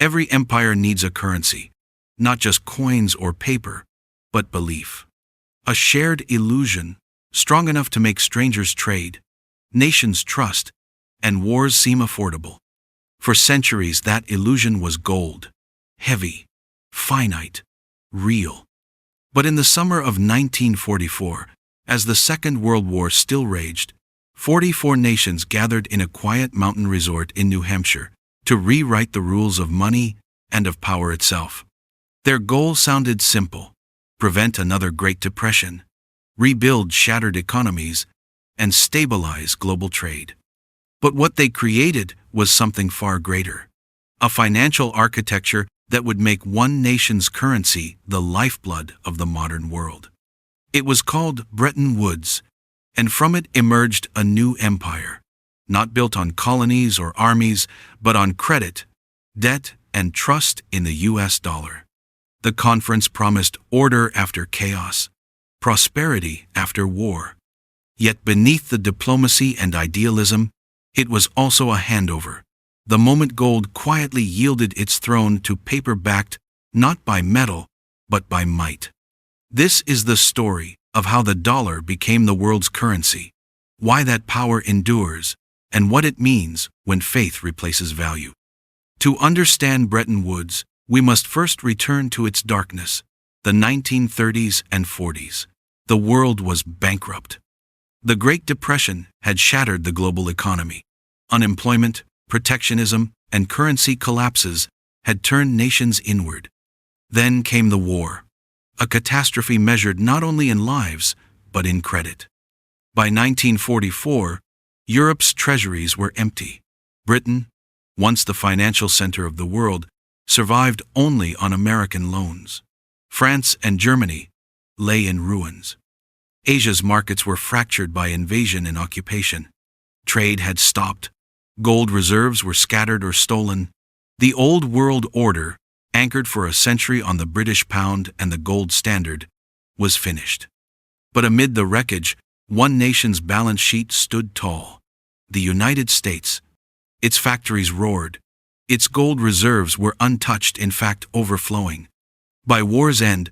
Every empire needs a currency, not just coins or paper, but belief. A shared illusion, strong enough to make strangers trade, nations trust, and wars seem affordable. For centuries that illusion was gold, heavy, finite, real. But in the summer of 1944, as the Second World War still raged, 44 nations gathered in a quiet mountain resort in New Hampshire to rewrite the rules of money and of power itself. Their goal sounded simple: prevent another Great Depression, rebuild shattered economies, and stabilize global trade. But what they created was something far greater: a financial architecture that would make one nation's currency the lifeblood of the modern world. It was called Bretton Woods, and from it emerged a new empire, not built on colonies or armies, but on credit, debt, and trust in the US dollar. The conference promised order after chaos, prosperity after war. Yet beneath the diplomacy and idealism, it was also a handover. The moment gold quietly yielded its throne to paper backed not by metal, but by might. This is the story of how the dollar became the world's currency, why that power endures, and what it means when faith replaces value. To understand Bretton Woods, we must first return to its darkness, the 1930s and 40s. The world was bankrupt. The Great Depression had shattered the global economy. Unemployment, protectionism, and currency collapses had turned nations inward. Then came the war, a catastrophe measured not only in lives, but in credit. By 1944, Europe's treasuries were empty. Britain, once the financial center of the world, survived only on American loans. France and Germany lay in ruins. Asia's markets were fractured by invasion and occupation. Trade had stopped. Gold reserves were scattered or stolen. The old world order, anchored for a century on the British pound and the gold standard, was finished. But amid the wreckage, one nation's balance sheet stood tall: the United States. Its factories roared. Its gold reserves were untouched, in fact overflowing. By war's end,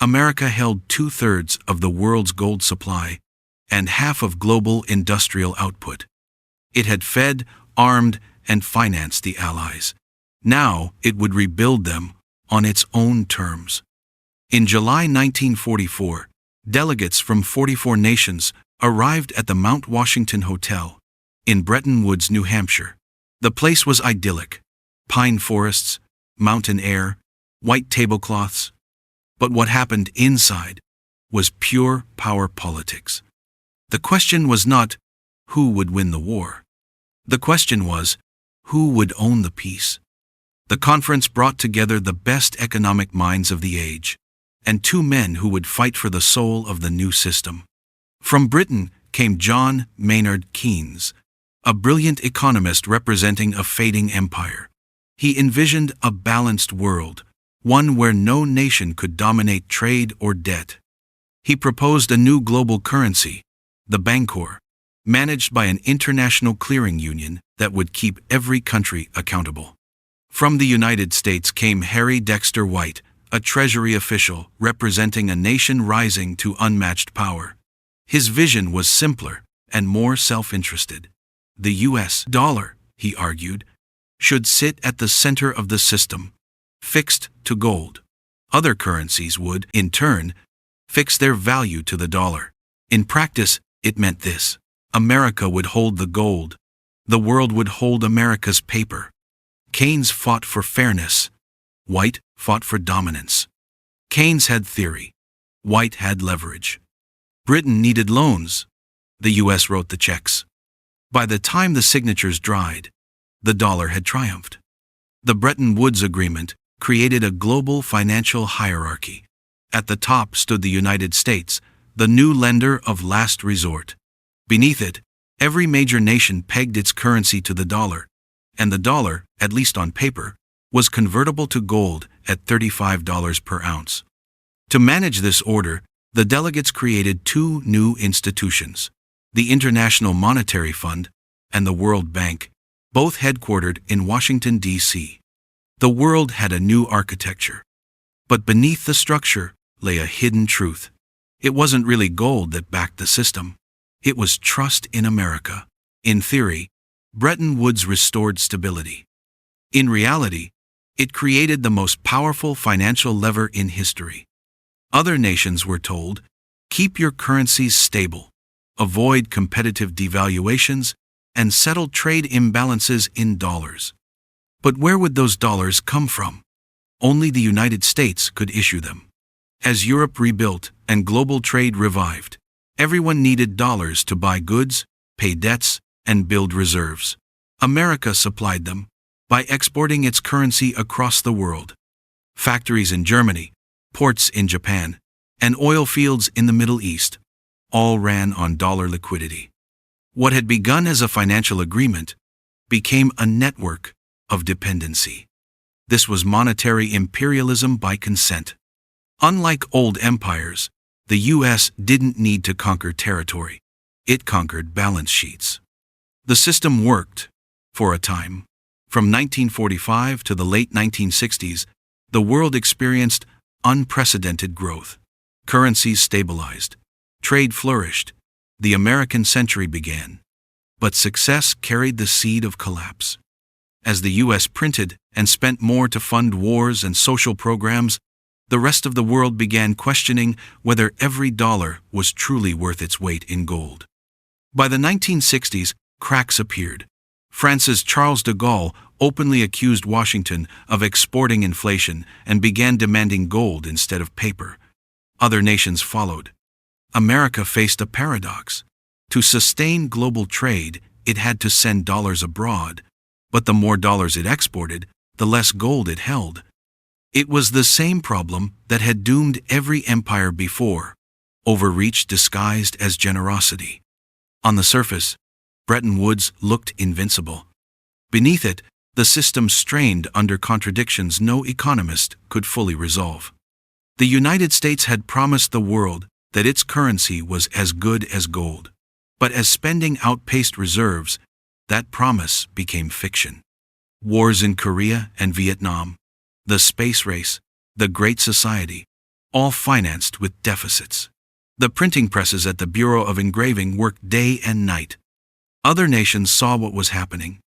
America held 2/3 of the world's gold supply and half of global industrial output. It had fed, armed, and financed the Allies. Now it would rebuild them on its own terms. In July 1944, delegates from 44 nations arrived at the Mount Washington Hotel in Bretton Woods, New Hampshire. The place was idyllic: pine forests, mountain air, white tablecloths. But what happened inside was pure power politics. The question was not who would win the war. The question was who would own the peace. The conference brought together the best economic minds of the age, and two men who would fight for the soul of the new system. From Britain came John Maynard Keynes, a brilliant economist representing a fading empire. He envisioned a balanced world, one where no nation could dominate trade or debt. He proposed a new global currency, the Bancor, managed by an international clearing union that would keep every country accountable. From the United States came Harry Dexter White, a Treasury official representing a nation rising to unmatched power. His vision was simpler and more self-interested. The US dollar, he argued, should sit at the center of the system, fixed to gold. Other currencies would, in turn, fix their value to the dollar. In practice, it meant this: America would hold the gold. The world would hold America's paper. Keynes fought for fairness. White fought for dominance. Keynes had theory. White had leverage. Britain needed loans. The US wrote the checks. By the time the signatures dried, the dollar had triumphed. The Bretton Woods Agreement created a global financial hierarchy. At the top stood the United States, the new lender of last resort. Beneath it, every major nation pegged its currency to the dollar, and the dollar, at least on paper, was convertible to gold at $35 per ounce. To manage this order, the delegates created two new institutions: the International Monetary Fund and the World Bank, both headquartered in Washington, D.C. The world had a new architecture. But beneath the structure lay a hidden truth. It wasn't really gold that backed the system. It was trust in America. In theory, Bretton Woods restored stability. In reality, it created the most powerful financial lever in history. Other nations were told, keep your currencies stable, avoid competitive devaluations, and settle trade imbalances in dollars. But where would those dollars come from? Only the United States could issue them. As Europe rebuilt and global trade revived, everyone needed dollars to buy goods, pay debts, and build reserves. America supplied them by exporting its currency across the world. Factories in Germany, ports in Japan, and oil fields in the Middle East all ran on dollar liquidity. What had begun as a financial agreement became a network of dependency. This was monetary imperialism by consent. Unlike old empires, the U.S. didn't need to conquer territory. It conquered balance sheets. The system worked, for a time. From 1945 to the late 1960s, the world experienced unprecedented growth. Currencies stabilized. Trade flourished. The American century began. But success carried the seed of collapse. As the U.S. printed and spent more to fund wars and social programs, the rest of the world began questioning whether every dollar was truly worth its weight in gold. By the 1960s, cracks appeared. France's Charles de Gaulle openly accused Washington of exporting inflation and began demanding gold instead of paper. Other nations followed. America faced a paradox. To sustain global trade, it had to send dollars abroad, but the more dollars it exported, the less gold it held. It was the same problem that had doomed every empire before: overreach disguised as generosity. On the surface, Bretton Woods looked invincible. Beneath it, the system strained under contradictions no economist could fully resolve. The United States had promised the world that its currency was as good as gold. But as spending outpaced reserves, that promise became fiction. Wars in Korea and Vietnam, the space race, the Great Society, all financed with deficits. The printing presses at the Bureau of Engraving worked day and night. Other nations saw what was happening.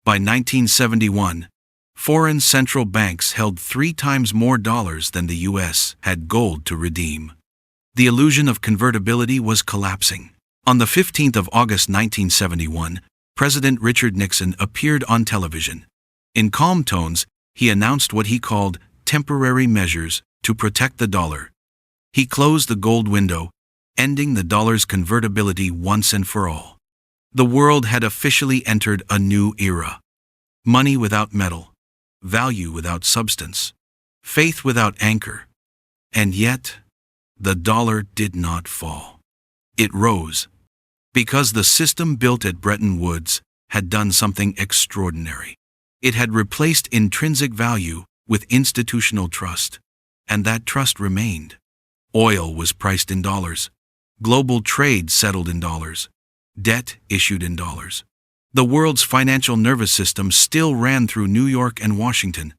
By 1971, foreign central banks held 3 times more dollars than the U.S. had gold to redeem. The illusion of convertibility was collapsing. On the 15th of August 1971, President Richard Nixon appeared on television. In calm tones, he announced what he called temporary measures to protect the dollar. He closed the gold window, ending the dollar's convertibility once and for all. The world had officially entered a new era. Money without metal, value without substance, faith without anchor. And yet, the dollar did not fall. It rose, because the system built at Bretton Woods had done something extraordinary. It had replaced intrinsic value with institutional trust, and that trust remained. Oil was priced in dollars. Global trade settled in dollars. Debt issued in dollars. The world's financial nervous system still ran through New York and Washington.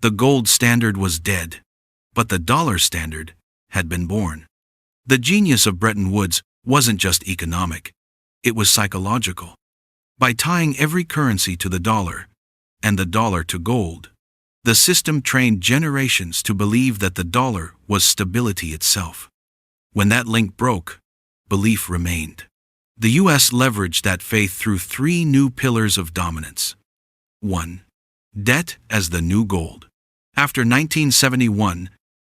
The gold standard was dead, but the dollar standard had been born. The genius of Bretton Woods wasn't just economic, it was psychological. By tying every currency to the dollar, and the dollar to gold, the system trained generations to believe that the dollar was stability itself. When that link broke, belief remained. The U.S. leveraged that faith through 3 new pillars of dominance. 1. Debt as the new gold. After 1971,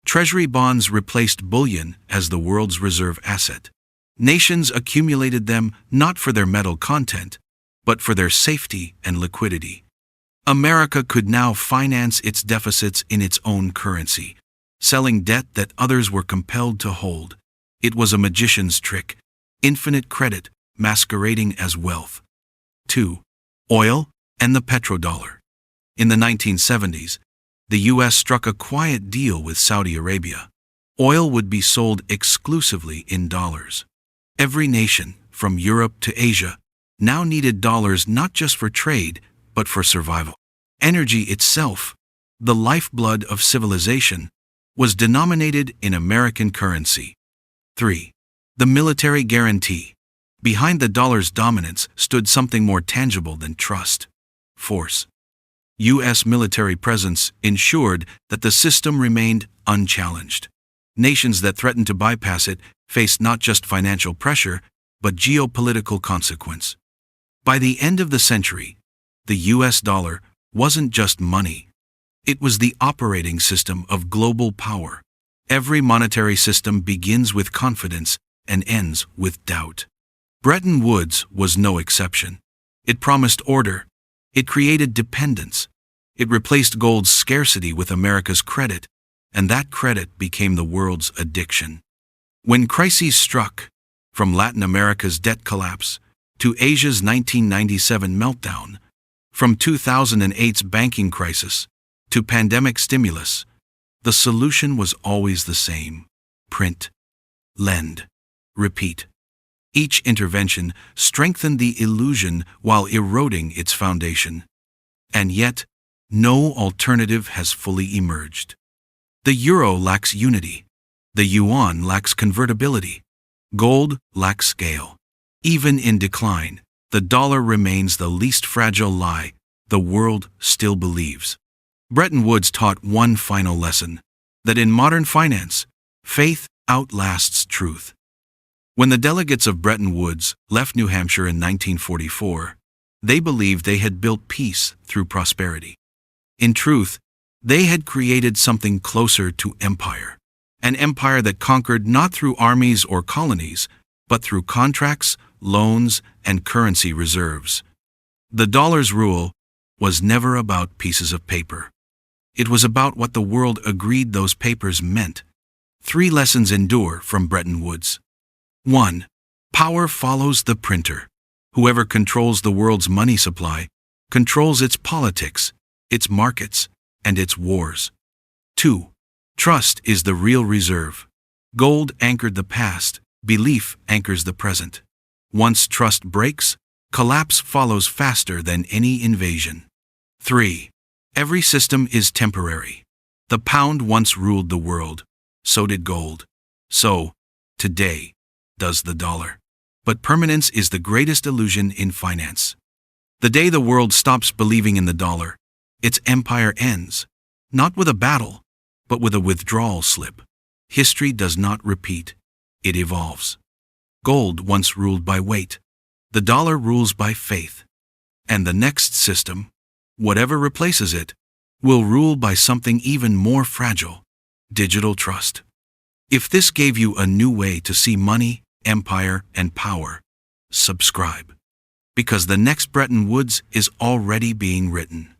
Treasury bonds replaced bullion as the world's reserve asset. Nations accumulated them not for their metal content, but for their safety and liquidity. America could now finance its deficits in its own currency, selling debt that others were compelled to hold. It was a magician's trick, infinite credit masquerading as wealth. 2. Oil and the petrodollar. In the 1970s, the U.S. struck a quiet deal with Saudi Arabia. Oil would be sold exclusively in dollars. Every nation, from Europe to Asia, now needed dollars not just for trade, but for survival. Energy itself, the lifeblood of civilization, was denominated in American currency. 3. The military guarantee. Behind the dollar's dominance stood something more tangible than trust: force. U.S. military presence ensured that the system remained unchallenged. Nations that threatened to bypass it faced not just financial pressure, but geopolitical consequence. By the end of the century, the U.S. dollar wasn't just money. It was the operating system of global power. Every monetary system begins with confidence and ends with doubt. Bretton Woods was no exception. It promised order. It created dependence. It replaced gold's scarcity with America's credit, and that credit became the world's addiction. When crises struck, from Latin America's debt collapse to Asia's 1997 meltdown, from 2008's banking crisis to pandemic stimulus, the solution was always the same: print, lend, repeat. Each intervention strengthened the illusion while eroding its foundation. And yet, no alternative has fully emerged. The euro lacks unity. The yuan lacks convertibility. Gold lacks scale. Even in decline, the dollar remains the least fragile lie the world still believes. Bretton Woods taught one final lesson: that in modern finance, faith outlasts truth. When the delegates of Bretton Woods left New Hampshire in 1944, they believed they had built peace through prosperity. In truth, they had created something closer to empire. An empire that conquered not through armies or colonies, but through contracts, loans, and currency reserves. The dollar's rule was never about pieces of paper. It was about what the world agreed those papers meant. 3 lessons endure from Bretton Woods. 1. Power follows the printer. Whoever controls the world's money supply controls its politics, its markets, and its wars. 2. Trust is the real reserve. Gold anchored the past, belief anchors the present. Once trust breaks, collapse follows faster than any invasion. 3. Every system is temporary. The pound once ruled the world. So did gold. So, today, does the dollar. But permanence is the greatest illusion in finance. The day the world stops believing in the dollar, its empire ends, not with a battle, but with a withdrawal slip. History does not repeat, it evolves. Gold once ruled by weight. The dollar rules by faith. And the next system, whatever replaces it, will rule by something even more fragile: digital trust. If this gave you a new way to see money, empire, and power, subscribe. Because the next Bretton Woods is already being written.